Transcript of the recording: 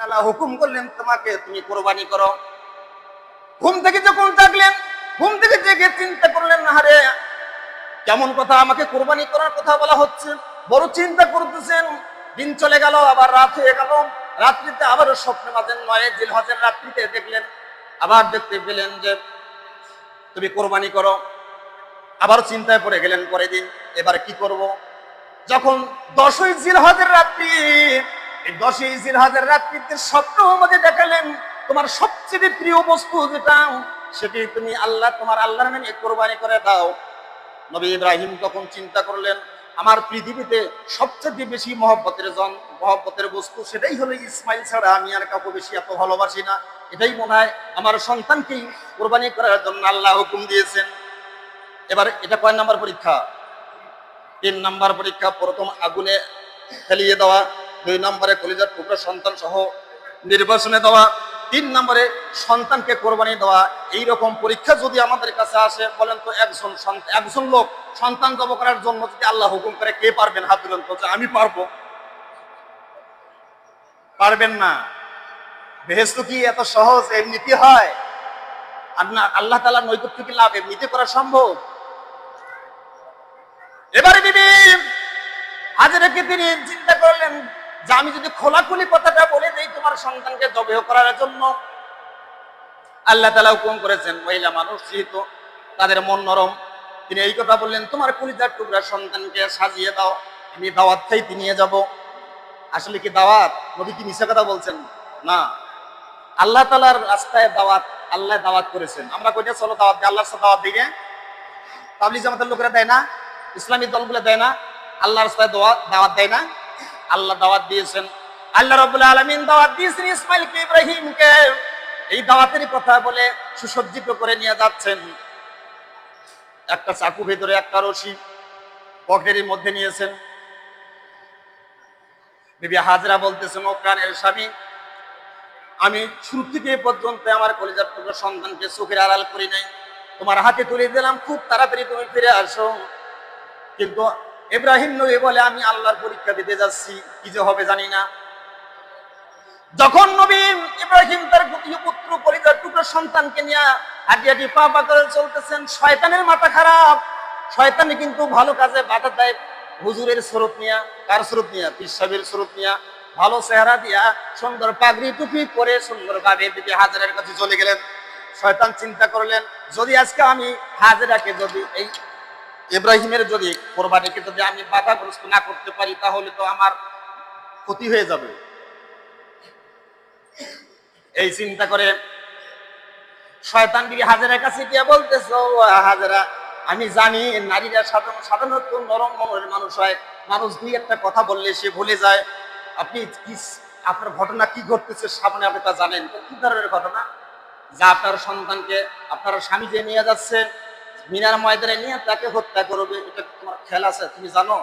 আল্লাহ হুকুম করলেন তোমাকে, তুমি কোরবানি করো। ঘুম থেকে যখন জাগলেন, ঘুম থেকে জেগে চিন্তা করলেন, আরে কেমন কথা, আমাকে কোরবানি করার কথা বলা হচ্ছে। বড় চিন্তা করতেছেন। দিন চলে গেল, আবার রাত হয়ে গেল। রাত্রিতে আবারও স্বপ্নে বাজেন 9 জিলহজের রাত্রিতে দেখলেন, আবার দেখতে পেলেন যে তুমি কোরবানি করো। আবার চিন্তায় পড়ে গেলেন পরের দিন, এবার কি করব। যখন 10ই জিলহজের রাত্রি, এই 10ই জিলহজের রাত্রিতে স্বপ্ন মধ্যে দেখালেন তোমার সবচেয়ে প্রিয় বস্তু যেটা, সেটি তুমি তোমার আল্লাহর নামে কোরবানি করে দাও। নবী ইব্রাহিম তখন চিন্তা করলেন, আমার পৃথিবীতে সবচেয়ে বেশি মহব্বতের বস্তু সেটাই হলো ইসমাইল, ছাড়া আমি আর কাউকে বেশি এত ভালোবাসি না। এটাই মনে হয় আমার সন্তানকেই কোরবানি করার জন্য আল্লাহ হুকুম দিয়েছেন। এবার এটা কয় নাম্বার পরীক্ষা? 3 নাম্বার পরীক্ষা। প্রথম আগুনে ফেলিয়ে দেওয়া, 2 নম্বরে কলিজার টুকরা সন্তান সহ নির্বাসনে দেওয়া, 3 নম্বরে সন্তানকে কোরবানি দেওয়া। এইরকম পরীক্ষা যদি আমাদের কাছে আসে, বলেন তো একজন লোক সন্তান জব করার জন্য যদি আল্লাহ হুকুম করে, কে পারবেন? হাত তুলেন তো যে আমি পারবো। পারবেন না। বেহেশত কি এত সহজ এমনিতে হয়? আর না, আল্লাহ তাআলার নৈকট্য কি লাভ এমনিতে করা সম্ভব? এবারে বিবি হাজেরাকে তিনি চিন্তা করলেন যে আমি যদি খোলাখুলি কথাটা বলে দেই তোমার সন্তানকে জবেহ করার জন্য, আল্লাহ তাআলা হুকুম করেছেন মহিলা মানুষ যেহেতু তাদের মন নরম, তিনি এই কথা বললেন, তোমার কলিজার টুকরা সন্তানকে সাজিয়ে দাও, আমি দাওয়াত খাইতে নিয়ে যাব। আসলে কি দাওয়াত? নবী কি মিথ্যা কথা বলছেন? না, আল্লাহ তাআলার রাস্তায় দাওয়াত, আল্লাহ দাওয়াত করেছেন। আমরা কইটা চলো দাওয়াত দিই, আল্লাহর সাথে দাওয়াত দিই না? তাবলীগ জামাতের লোকেরা দেয় না? ইসলামী দলগুলো দেয় না? আল্লাহর রাস্তায় দাওয়াত দেয় না? আল্লাহ দাওয়াত দিয়েছেন। আল্লাহ রাব্বুল আলামিন দাওয়াত দিয়েছেন ইসমাইলকে, ইব্রাহিমকে। এই দাওয়াতের কথা বলে সুসজ্জিত করে নিয়ে যাচ্ছেন। একটা চাকু ভেতরে একটা রশি পকেটের মধ্যে নিয়েছেন। বিবি হাজরা বলতেছেন, ও প্রাণের স্বামী, আমি শুরু থেকে পর্যন্ত আমার কলিজার টুকরা সন্তানকে চোখের আড়াল করি নাই, তোমার হাতে তুলে দিলাম, খুব তাড়াতাড়ি তুমি ফিরে আসো। কিন্তু ইব্রাহিম নবী বলে, আমি আল্লাহর পরীক্ষা দিতে যাচ্ছি, কি যে হবে জানি না। যখন নবী ইব্রাহিম তার পুত্র কলিজার টুকরা সন্তানকে নিয়ে হাঁটি হাঁটি পা পা করে চলতেছেন, শয়তানের মাথা খারাপ। শয়তানে কিন্তু ভালো কাজে বাধা দেয়। হুজুরের স্বরূপ নিয়া, কার স্বরূপ নিয়া? পীর সাহেবের স্বরূপ নিয়া, ভালো চেহারা দিয়া, সুন্দর পাগড়ি টুপি পরে সুন্দরভাবে বিবি হাজেরার কাছে চলে গেলেন। শয়তান চিন্তা করলেন, যদি আজকে আমি হাজেরাকে, যদি এই ইব্রাহিমের যদি কোরবানিকে যদি আমি বাধাগ্রস্ত না করতে পারি, তাহলে তো আমার ক্ষতি হয়ে যাবে। এই চিন্তা করে শয়তান বিবি হাজেরার কাছে গিয়ে বলতেছে, ও হাজেরা, আমি জানি নারীরা সাধারণত নরম মনের মানুষ হয়, মানুষ দুই একটা কথা বললে সে ভুলে যায়। আপনি কি, আপনার ঘটনা কি ঘটতেছে সামনে, আপনি তা জানেন? কি ধরনের ঘটনা? যা আপনার সন্তানকে আপনার স্বামী যে নিয়ে যাচ্ছে মিনার ময়দানে নিয়ে তাকে হত্যা করবে, এটা তোমার খেয়াল আছে? তুমি জানো?